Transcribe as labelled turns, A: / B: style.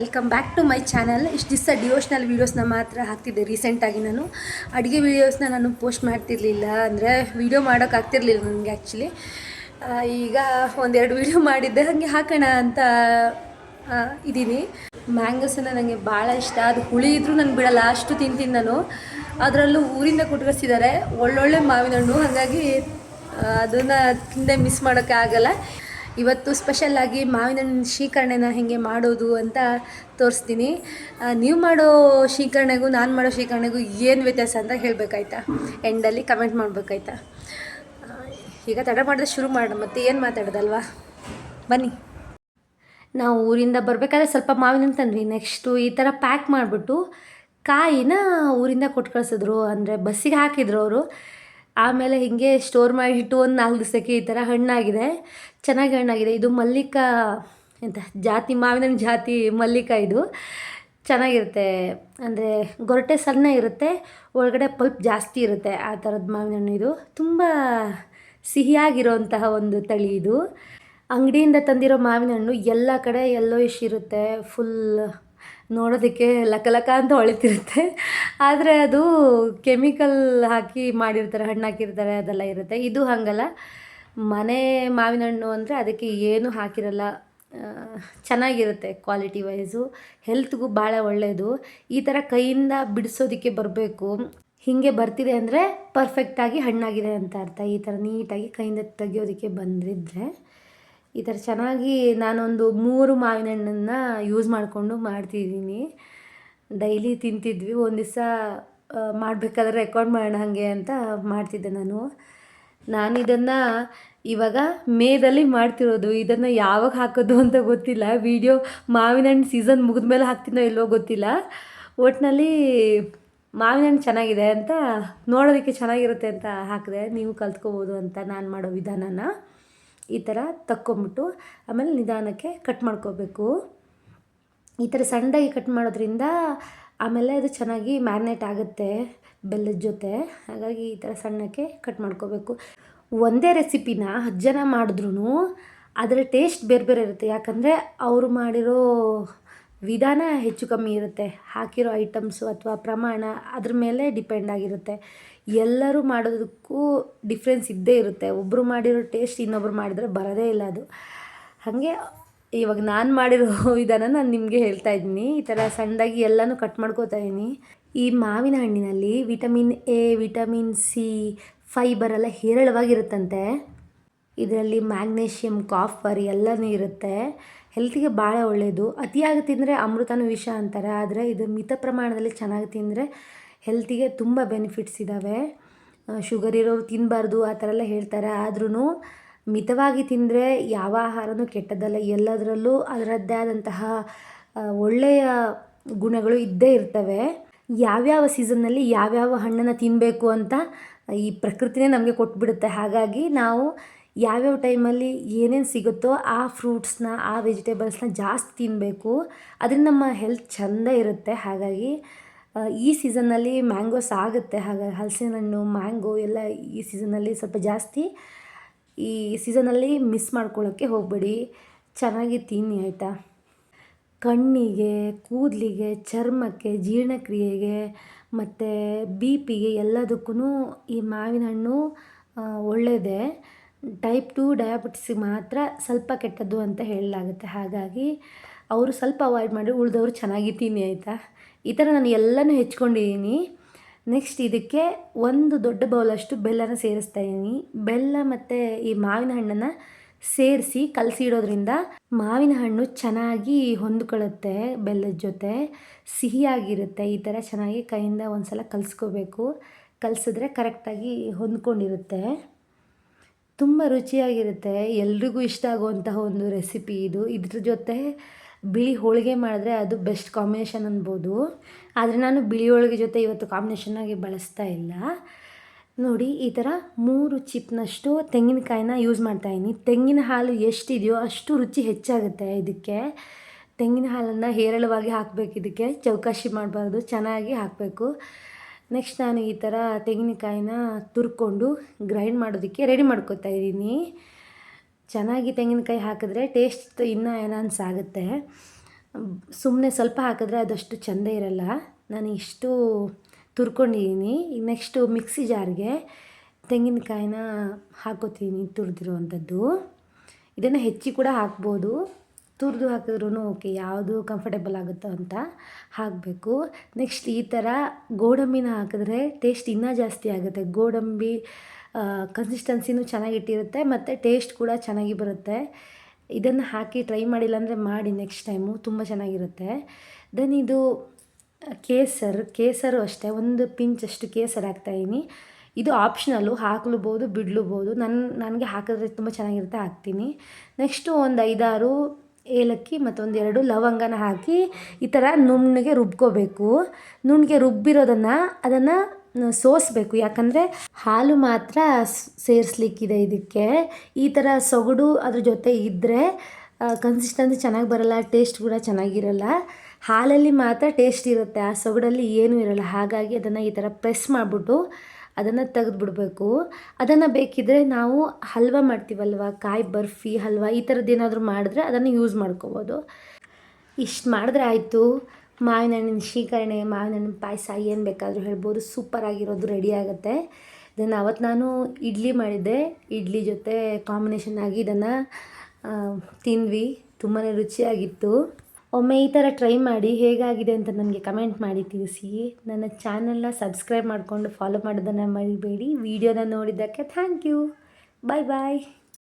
A: Welcome back to my channel. ಇಷ್ಟು ದಿವಸ devotional ವೀಡಿಯೋಸ್ನ ಮಾತ್ರ ಹಾಕ್ತಿದ್ದೆ. ರೀಸೆಂಟಾಗಿ ನಾನು ಅಡುಗೆ ವೀಡಿಯೋಸ್ನ ನಾನು ಪೋಸ್ಟ್ ಮಾಡ್ತಿರ್ಲಿಲ್ಲ, ಅಂದರೆ ವೀಡಿಯೋ ಮಾಡೋಕ್ಕಾಗ್ತಿರ್ಲಿಲ್ಲ ನನಗೆ ಆ್ಯಕ್ಚುಲಿ. ಈಗ ಒಂದೆರಡು ವೀಡಿಯೋ ಮಾಡಿದ್ದೆ, ಹಾಗೆ ಹಾಕೋಣ ಅಂತ ಇದ್ದೀನಿ. ಮ್ಯಾಂಗೋಸನ್ನು ನನಗೆ ಭಾಳ ಇಷ್ಟ. ಅದು ಹುಳಿ ಇದ್ದರೂ ನನಗೆ ಬಿಡಲ್ಲ, ಅಷ್ಟು ತಿಂತೀನಿ ನಾನು. ಅದರಲ್ಲೂ ಊರಿಂದ ಕೊಟ್ಕಳಿಸಿದ್ದಾರೆ ಒಳ್ಳೊಳ್ಳೆ ಮಾವಿನ ಹಣ್ಣು, ಹಾಗಾಗಿ ಅದನ್ನು ತಿಂದೆ ಮಿಸ್ ಮಾಡೋಕ್ಕೆ ಆಗಲ್ಲ. ಇವತ್ತು ಸ್ಪೆಷಲ್ಲಾಗಿ ಮಾವಿನ ಹಣ್ಣಿನ ಶೀಕರಣೆನ ಹೇಗೆ ಮಾಡೋದು ಅಂತ ತೋರಿಸ್ತೀನಿ. ನೀವು ಮಾಡೋ ಶೀಕರಣೆಗೂ ನಾನು ಮಾಡೋ ಶೀಕರಣೆಗೂ ಏನು ವ್ಯತ್ಯಾಸ ಅಂತ ಹೇಳಬೇಕಾಯ್ತಾ, ಎಂಡಲ್ಲಿ ಕಮೆಂಟ್ ಮಾಡಬೇಕಾಯ್ತಾ. ಈಗ ತಡ ಮಾಡಿದ್ರೆ ಶುರು ಮಾಡೋಣ, ಮತ್ತೆ ಏನು ಮಾತಾಡೋದಲ್ವಾ, ಬನ್ನಿ. ನಾವು ಊರಿಂದ ಬರಬೇಕಾದ್ರೆ ಸ್ವಲ್ಪ ಮಾವಿನ ಹಣ್ಣು ತಂದ್ವಿ. ನೆಕ್ಸ್ಟು ಈ ಥರ ಪ್ಯಾಕ್ ಮಾಡಿಬಿಟ್ಟು ಕಾಯಿನ ಊರಿಂದ ಕೊಟ್ಟು ಕಳಿಸಿದ್ರು, ಅಂದರೆ ಬಸ್ಸಿಗೆ ಹಾಕಿದ್ರು ಅವರು. ಆಮೇಲೆ ಹೀಗೆ ಸ್ಟೋರ್ ಮಾಡಿಟ್ಟು ಒಂದು 4 ದಿವಸಕ್ಕೆ ಈ ಥರ ಹಣ್ಣಾಗಿದೆ, ಚೆನ್ನಾಗಿ ಹಣ್ಣಾಗಿದೆ. ಇದು ಮಲ್ಲಿಕಾ ಎಂತ ಜಾತಿ, ಮಾವಿನ ಹಣ್ಣು ಜಾತಿ ಮಲ್ಲಿಕಾ. ಇದು ಚೆನ್ನಾಗಿರುತ್ತೆ, ಅಂದರೆ ಗೊರಟೆ ಸಣ್ಣ ಇರುತ್ತೆ, ಒಳಗಡೆ ಪಲ್ಪ್ ಜಾಸ್ತಿ ಇರುತ್ತೆ, ಆ ಥರದ್ದು ಮಾವಿನ ಹಣ್ಣು. ಇದು ತುಂಬ ಸಿಹಿಯಾಗಿರೋಂತಹ ಒಂದು ತಳಿ ಇದು. ಅಂಗಡಿಯಿಂದ ತಂದಿರೋ ಮಾವಿನ ಹಣ್ಣು ಎಲ್ಲ ಕಡೆ ಯೆಲ್ಲೋಯಿಶ್ ಇರುತ್ತೆ, ಫುಲ್ ನೋಡೋದಕ್ಕೆ ಲಕ ಅಂತ ಹೊಳಿತಿರುತ್ತೆ. ಆದರೆ ಅದು ಕೆಮಿಕಲ್ ಹಾಕಿ ಮಾಡಿರ್ತಾರೆ, ಹಣ್ಣು ಹಾಕಿರ್ತಾರೆ, ಅದೆಲ್ಲ ಇರುತ್ತೆ. ಇದು ಹಾಗಲ್ಲ, ಮನೆ ಮಾವಿನ ಹಣ್ಣು ಅಂದರೆ ಅದಕ್ಕೆ ಏನೂ ಹಾಕಿರಲ್ಲ, ಚೆನ್ನಾಗಿರುತ್ತೆ ಕ್ವಾಲಿಟಿ ವೈಸು, ಹೆಲ್ತ್ಗೂ ಭಾಳ ಒಳ್ಳೆಯದು. ಈ ಥರ ಕೈಯಿಂದ ಬಿಡಿಸೋದಕ್ಕೆ ಬರಬೇಕು. ಹೀಗೆ ಬರ್ತಿದೆ ಅಂದರೆ ಪರ್ಫೆಕ್ಟಾಗಿ ಹಣ್ಣಾಗಿದೆ ಅಂತ ಅರ್ಥ. ಈ ಥರ ನೀಟಾಗಿ ಕೈಯಿಂದ ತೆಗಿಯೋದಕ್ಕೆ ಬಂದಿದ್ದರೆ ಈ ಥರ ಚೆನ್ನಾಗಿ. ನಾನೊಂದು 3 ಮಾವಿನ ಹಣ್ಣನ್ನು ಯೂಸ್ ಮಾಡಿಕೊಂಡು ಮಾಡ್ತಿದ್ದೀನಿ. ಡೈಲಿ ತಿಂತಿದ್ವಿ. ಒಂದು ದಿವಸ ಮಾಡಬೇಕಾದ್ರೆ ರೆಕಾರ್ಡ್ ಮಾಡೋಣ ಹಾಗೆ ಅಂತ ಮಾಡ್ತಿದ್ದೆ ನಾನು ಇದನ್ನು ಇವಾಗ ಮೇದಲ್ಲಿ ಮಾಡ್ತಿರೋದು. ಇದನ್ನು ಯಾವಾಗ ಹಾಕೋದು ಅಂತ ಗೊತ್ತಿಲ್ಲ. ವೀಡಿಯೋ ಮಾವಿನ ಹಣ್ಣು ಸೀಸನ್ ಮುಗಿದ ಮೇಲೆ ಹಾಕ್ತೀನೋ ಇಲ್ವೋ ಗೊತ್ತಿಲ್ಲ. ಒಟ್ಟಿನಲ್ಲಿ ಮಾವಿನ ಹಣ್ಣು ಚೆನ್ನಾಗಿದೆ ಅಂತ, ನೋಡೋದಕ್ಕೆ ಚೆನ್ನಾಗಿರುತ್ತೆ ಅಂತ ಹಾಕಿದೆ. ನೀವು ಕಲ್ತ್ಕೋಬೋದು ಅಂತ ನಾನು ಮಾಡೋ ವಿಧಾನನ. ಈ ಥರ ತಕ್ಕೊಂಬಿಟ್ಟು ಆಮೇಲೆ ನಿಧಾನಕ್ಕೆ ಕಟ್ ಮಾಡ್ಕೋಬೇಕು. ಈ ಥರ ಸಣ್ಣದಾಗಿ ಕಟ್ ಮಾಡೋದ್ರಿಂದ ಆಮೇಲೆ ಅದು ಚೆನ್ನಾಗಿ ಮ್ಯಾರಿನೇಟ್ ಆಗುತ್ತೆ ಬೆಲ್ಲದ ಜೊತೆ. ಹಾಗಾಗಿ ಈ ಥರ ಸಣ್ಣಕ್ಕೆ ಕಟ್ ಮಾಡ್ಕೋಬೇಕು. ಒಂದೇ ರೆಸಿಪಿನ 10 ಜನ ಮಾಡಿದ್ರೂ ಅದರ ಟೇಸ್ಟ್ ಬೇರೆ ಬೇರೆ ಇರುತ್ತೆ. ಯಾಕಂದರೆ ಅವರು ಮಾಡಿರೋ ವಿಧಾನ ಹೆಚ್ಚು ಕಮ್ಮಿ ಇರುತ್ತೆ, ಹಾಕಿರೋ ಐಟಮ್ಸು ಅಥವಾ ಪ್ರಮಾಣ ಅದ್ರ ಮೇಲೆ ಡಿಪೆಂಡ್ ಆಗಿರುತ್ತೆ. ಎಲ್ಲರೂ ಮಾಡೋದಕ್ಕೂ ಡಿಫ್ರೆನ್ಸ್ ಇದ್ದೇ ಇರುತ್ತೆ. ಒಬ್ಬರು ಮಾಡಿರೋ ಟೇಸ್ಟ್ ಇನ್ನೊಬ್ರು ಮಾಡಿದರೆ ಬರೋದೇ ಇಲ್ಲ ಅದು. ಹಾಗೆ ಇವಾಗ ನಾನು ಮಾಡಿರೋ ವಿಧಾನ ನಾನು ನಿಮಗೆ ಹೇಳ್ತಾ ಇದ್ದೀನಿ. ಈ ಥರ ಸಣ್ಣದಾಗಿ ಎಲ್ಲನೂ ಕಟ್ ಮಾಡ್ಕೋತಾ ಇದ್ದೀನಿ. ಈ ಮಾವಿನ ಹಣ್ಣಿನಲ್ಲಿ vitamin A, vitamin C, fibre ಎಲ್ಲ ಹೇರಳವಾಗಿರುತ್ತಂತೆ. ಇದರಲ್ಲಿ ಮ್ಯಾಗ್ನೇಷಿಯಮ್, ಕಾಫರ್ ಎಲ್ಲನೂ ಇರುತ್ತೆ. ಹೆಲ್ತಿಗೆ ಭಾಳ ಒಳ್ಳೆಯದು. ಅತಿಯಾಗಿ ತಿಂದರೆ ಅಮೃತನೂ ವಿಷ ಅಂತಾರೆ, ಆದರೆ ಇದು ಮಿತ ಪ್ರಮಾಣದಲ್ಲಿ ಚೆನ್ನಾಗಿ ತಿಂದರೆ ಹೆಲ್ತಿಗೆ ತುಂಬ ಬೆನಿಫಿಟ್ಸ್ ಇದ್ದಾವೆ. ಶುಗರ್ ಇರೋರು ತಿನ್ನಬಾರ್ದು ಆ ಥರ ಎಲ್ಲ ಹೇಳ್ತಾರೆ, ಆದ್ರೂ ಮಿತವಾಗಿ ತಿಂದರೆ ಯಾವ ಆಹಾರನೂ ಕೆಟ್ಟದ್ದಲ್ಲ. ಎಲ್ಲದರಲ್ಲೂ ಅದರದ್ದೇ ಆದಂತಹ ಒಳ್ಳೆಯ ಗುಣಗಳು ಇದ್ದೇ ಇರ್ತವೆ. ಯಾವ್ಯಾವ ಸೀಸನ್ನಲ್ಲಿ ಯಾವ್ಯಾವ ಹಣ್ಣನ್ನು ತಿನ್ನಬೇಕು ಅಂತ ಈ ಪ್ರಕೃತಿನೇ ನಮಗೆ ಕೊಟ್ಬಿಡುತ್ತೆ. ಹಾಗಾಗಿ ನಾವು ಯಾವ್ಯಾವ ಟೈಮಲ್ಲಿ ಏನೇನು ಸಿಗುತ್ತೋ ಆ ಫ್ರೂಟ್ಸ್ನ, ಆ ವೆಜಿಟೇಬಲ್ಸ್ನ ಜಾಸ್ತಿ ತಿನ್ನಬೇಕು. ಅದರಿಂದ ನಮ್ಮ ಹೆಲ್ತ್ ಚೆಂದ ಇರುತ್ತೆ. ಹಾಗಾಗಿ ಈ ಸೀಸನ್ನಲ್ಲಿ ಮ್ಯಾಂಗೋಸ್ ಆಗುತ್ತೆ, ಹಾಗಾಗಿ ಹಲಸಿನ ಹಣ್ಣು, ಮ್ಯಾಂಗೋ ಎಲ್ಲ ಈ ಸೀಸನ್ನಲ್ಲಿ ಸ್ವಲ್ಪ ಜಾಸ್ತಿ. ಈ ಸೀಸನ್ನಲ್ಲಿ ಮಿಸ್ ಮಾಡ್ಕೊಳ್ಳೋಕ್ಕೆ ಹೋಗಬೇಡಿ, ಚೆನ್ನಾಗಿ ತಿನ್ನಿ ಆಯಿತಾ. ಕಣ್ಣಿಗೆ, ಕೂದಲಿಗೆ, ಚರ್ಮಕ್ಕೆ, ಜೀರ್ಣಕ್ರಿಯೆಗೆ ಮತ್ತು BP ಎಲ್ಲದಕ್ಕೂ ಈ ಮಾವಿನ ಹಣ್ಣು ಒಳ್ಳೆಯದೇ. ಟೈಪ್ 2 ಡಯಾಬಿಟಿಸ್ಗೆ ಮಾತ್ರ ಸ್ವಲ್ಪ ಕೆಟ್ಟದ್ದು ಅಂತ ಹೇಳಲಾಗುತ್ತೆ. ಹಾಗಾಗಿ ಅವರು ಸ್ವಲ್ಪ ಅವಾಯ್ಡ್ ಮಾಡಿ, ಉಳಿದವರು ಚೆನ್ನಾಗಿ ತಿನ್ನಿ ಆಯಿತಾ. ಈ ಥರ ನಾನು ಎಲ್ಲನೂ ಹೆಚ್ಕೊಂಡಿದ್ದೀನಿ. ನೆಕ್ಸ್ಟ್ ಇದಕ್ಕೆ 1 ದೊಡ್ಡ ಬೌಲಷ್ಟು ಬೆಲ್ಲನ ಸೇರಿಸ್ತಾ ಇದ್ದೀನಿ. ಬೆಲ್ಲ ಮತ್ತು ಈ ಮಾವಿನ ಹಣ್ಣನ್ನು ಸೇರಿಸಿ ಕಲಸಿ ಇಡೋದ್ರಿಂದ ಮಾವಿನ ಹಣ್ಣು ಚೆನ್ನಾಗಿ ಹೊಂದ್ಕೊಳ್ಳುತ್ತೆ ಬೆಲ್ಲದ ಜೊತೆ, ಸಿಹಿಯಾಗಿರುತ್ತೆ. ಈ ಥರ ಚೆನ್ನಾಗಿ ಕೈಯಿಂದ ಒಂದು ಸಲ ಕಲಿಸ್ಕೋಬೇಕು. ಕಲಿಸಿದ್ರೆ ಕರೆಕ್ಟಾಗಿ ಹೊಂದ್ಕೊಂಡಿರುತ್ತೆ, ತುಂಬ ರುಚಿಯಾಗಿರುತ್ತೆ. ಎಲ್ರಿಗೂ ಇಷ್ಟ ಆಗುವಂತಹ ಒಂದು ರೆಸಿಪಿ ಇದು. ಇದ್ರ ಜೊತೆ ಬಿಳಿ ಹೋಳಿಗೆ ಮಾಡಿದ್ರೆ ಅದು ಬೆಸ್ಟ್ ಕಾಂಬಿನೇಷನ್ ಅನ್ಬೋದು. ಆದರೆ ನಾನು ಬಿಳಿ ಹೋಳಿಗೆ ಜೊತೆ ಇವತ್ತು ಕಾಂಬಿನೇಷನ್ನಾಗಿ ಬಳಸ್ತಾ ಇಲ್ಲ. ನೋಡಿ, ಈ ಥರ 3 ಚಿಪ್ನಷ್ಟು ತೆಂಗಿನಕಾಯಿನ ಯೂಸ್ ಮಾಡ್ತಾಯಿದ್ದೀನಿ. ತೆಂಗಿನ ಹಾಲು ಎಷ್ಟಿದೆಯೋ ಅಷ್ಟು ರುಚಿ ಹೆಚ್ಚಾಗುತ್ತೆ ಇದಕ್ಕೆ. ತೆಂಗಿನ ಹಾಲನ್ನು ಹೇರಳವಾಗಿ ಹಾಕಬೇಕು, ಇದಕ್ಕೆ ಚೌಕಾಶಿ ಮಾಡಬಾರ್ದು, ಚೆನ್ನಾಗಿ ಹಾಕಬೇಕು. ನೆಕ್ಸ್ಟ್ ನಾನು ಈ ಥರ ತೆಂಗಿನಕಾಯಿನ ತುರ್ಕೊಂಡು ಗ್ರೈಂಡ್ ಮಾಡೋದಕ್ಕೆ ರೆಡಿ ಮಾಡ್ಕೊತಾ ಇದ್ದೀನಿ. ಚೆನ್ನಾಗಿ ತೆಂಗಿನಕಾಯಿ ಹಾಕಿದ್ರೆ ಟೇಸ್ಟ್ ಇನ್ನೂ ಎನ್ಹಾನ್ಸ್ ಆಗುತ್ತೆ. ಸುಮ್ಮನೆ ಸ್ವಲ್ಪ ಹಾಕಿದ್ರೆ ಅದಷ್ಟು ಚೆಂದ ಇರಲ್ಲ. ನಾನು ಇಷ್ಟು ತುರ್ಕೊಂಡಿದ್ದೀನಿ. ಈಗ ನೆಕ್ಸ್ಟು ಮಿಕ್ಸಿ ಜಾರ್ಗೆ ತೆಂಗಿನಕಾಯಿನ ಹಾಕೋತೀನಿ, ತುರಿದಿರುವಂಥದ್ದು. ಇದನ್ನು ಹೆಚ್ಚಿ ಕೂಡ ಹಾಕ್ಬೋದು, ತುರಿದು ಹಾಕಿದ್ರೂ ಓಕೆ, ಯಾವುದು ಕಂಫರ್ಟೇಬಲ್ ಆಗುತ್ತೋ ಅಂತ ಹಾಕಬೇಕು. ನೆಕ್ಸ್ಟ್ ಈ ಥರ ಗೋಡಂಬಿನ ಹಾಕಿದ್ರೆ ಟೇಸ್ಟ್ ಇನ್ನೂ ಜಾಸ್ತಿ ಆಗುತ್ತೆ. ಗೋಡಂಬಿ ಕನ್ಸಿಸ್ಟೆನ್ಸಿನೂ ಚೆನ್ನಾಗಿಟ್ಟಿರುತ್ತೆ ಮತ್ತು ಟೇಸ್ಟ್ ಕೂಡ ಚೆನ್ನಾಗಿ ಬರುತ್ತೆ. ಇದನ್ನು ಹಾಕಿ ಟ್ರೈ ಮಾಡಿಲ್ಲ ಅಂದರೆ ಮಾಡಿ ನೆಕ್ಸ್ಟ್ ಟೈಮು, ತುಂಬ ಚೆನ್ನಾಗಿರುತ್ತೆ. ದೆನ್ ಇದು ಕೇಸರು ಅಷ್ಟೇ, ಒಂದು ಪಿಂಚಷ್ಟು ಕೇಸರಿ ಹಾಕ್ತಾಯಿದ್ದೀನಿ. ಇದು ಆಪ್ಷನಲ್ಲು, ಹಾಕ್ಲೂಬೋದು ಬಿಡ್ಲೂಬೋದು. ನನಗೆ ಹಾಕಿದ್ರೆ ತುಂಬ ಚೆನ್ನಾಗಿರುತ್ತೆ, ಹಾಕ್ತೀನಿ. ನೆಕ್ಸ್ಟು ಒಂದು 5-6 ಏಲಕ್ಕಿ ಮತ್ತು 1-2 ಲವಂಗನ ಹಾಕಿ ಈ ಥರ ನುಣ್ಣಗೆ ರುಬ್ಕೋಬೇಕು. ನುಣ್ಣಗೆ ರುಬ್ಬಿರೋದನ್ನು ಅದನ್ನು ಸೋಸಬೇಕು, ಯಾಕಂದರೆ ಹಾಲು ಮಾತ್ರ ಸೇರಿಸ್ಲಿಕ್ಕಿದೆ ಇದಕ್ಕೆ. ಈ ಥರ ಸೊಗಡು ಅದ್ರ ಜೊತೆ ಇದ್ದರೆ ಕನ್ಸಿಸ್ಟೆನ್ಸಿ ಚೆನ್ನಾಗಿ ಬರೋಲ್ಲ, ಟೇಸ್ಟ್ ಕೂಡ ಚೆನ್ನಾಗಿರಲ್ಲ. ಹಾಲಲ್ಲಿ ಮಾತ್ರ ಟೇಸ್ಟ್ ಇರುತ್ತೆ, ಆ ಸೊಗಡಲ್ಲಿ ಏನೂ ಇರೋಲ್ಲ. ಹಾಗಾಗಿ ಅದನ್ನು ಈ ಥರ ಪ್ರೆಸ್ ಮಾಡಿಬಿಟ್ಟು ಅದನ್ನು ತೆಗೆದುಬಿಡ್ಬೇಕು. ಅದನ್ನು ಬೇಕಿದ್ದರೆ ನಾವು ಹಲ್ವ ಮಾಡ್ತೀವಲ್ವ, ಕಾಯಿ ಬರ್ಫಿ ಹಲ್ವ, ಈ ಥರದ್ದು ಏನಾದರೂ ಮಾಡಿದ್ರೆ ಅದನ್ನು ಯೂಸ್ ಮಾಡ್ಕೋಬೋದು. ಇಷ್ಟು ಮಾಡಿದ್ರೆ ಆಯಿತು. ಮಾವಿನ ಹಣ್ಣಿನ ಶ್ರೀಕರಣೆ, ಮಾವಿನ ಹಣ್ಣಿನ ಪಾಯಸ ಏನು ಬೇಕಾದರೂ ಹೇಳ್ಬೋದು, ಸೂಪರಾಗಿರೋದು ರೆಡಿ ಆಗುತ್ತೆ. ದೆನ್ ಅವತ್ತು ನಾನು ಇಡ್ಲಿ ಮಾಡಿದ್ದೆ, ಇಡ್ಲಿ ಜೊತೆ ಕಾಂಬಿನೇಷನ್ ಆಗಿ ಇದನ್ನು ತಿಂದ್ವಿ, ತುಂಬಾ ರುಚಿಯಾಗಿತ್ತು. ಒಮ್ಮೆ ಈ ಥರ ಟ್ರೈ ಮಾಡಿ ಹೇಗಾಗಿದೆ ಅಂತ ನನಗೆ ಕಮೆಂಟ್ ಮಾಡಿ ತಿಳಿಸಿ. ನನ್ನ ಚಾನಲ್ನ ಸಬ್ಸ್ಕ್ರೈಬ್ ಮಾಡಿಕೊಂಡು ಫಾಲೋ ಮಾಡೋದನ್ನು ಮರಿಬೇಡಿ. ವಿಡಿಯೋನ ನೋಡಿದ್ದಕ್ಕೆ ಥ್ಯಾಂಕ್ ಯು. Bye bye.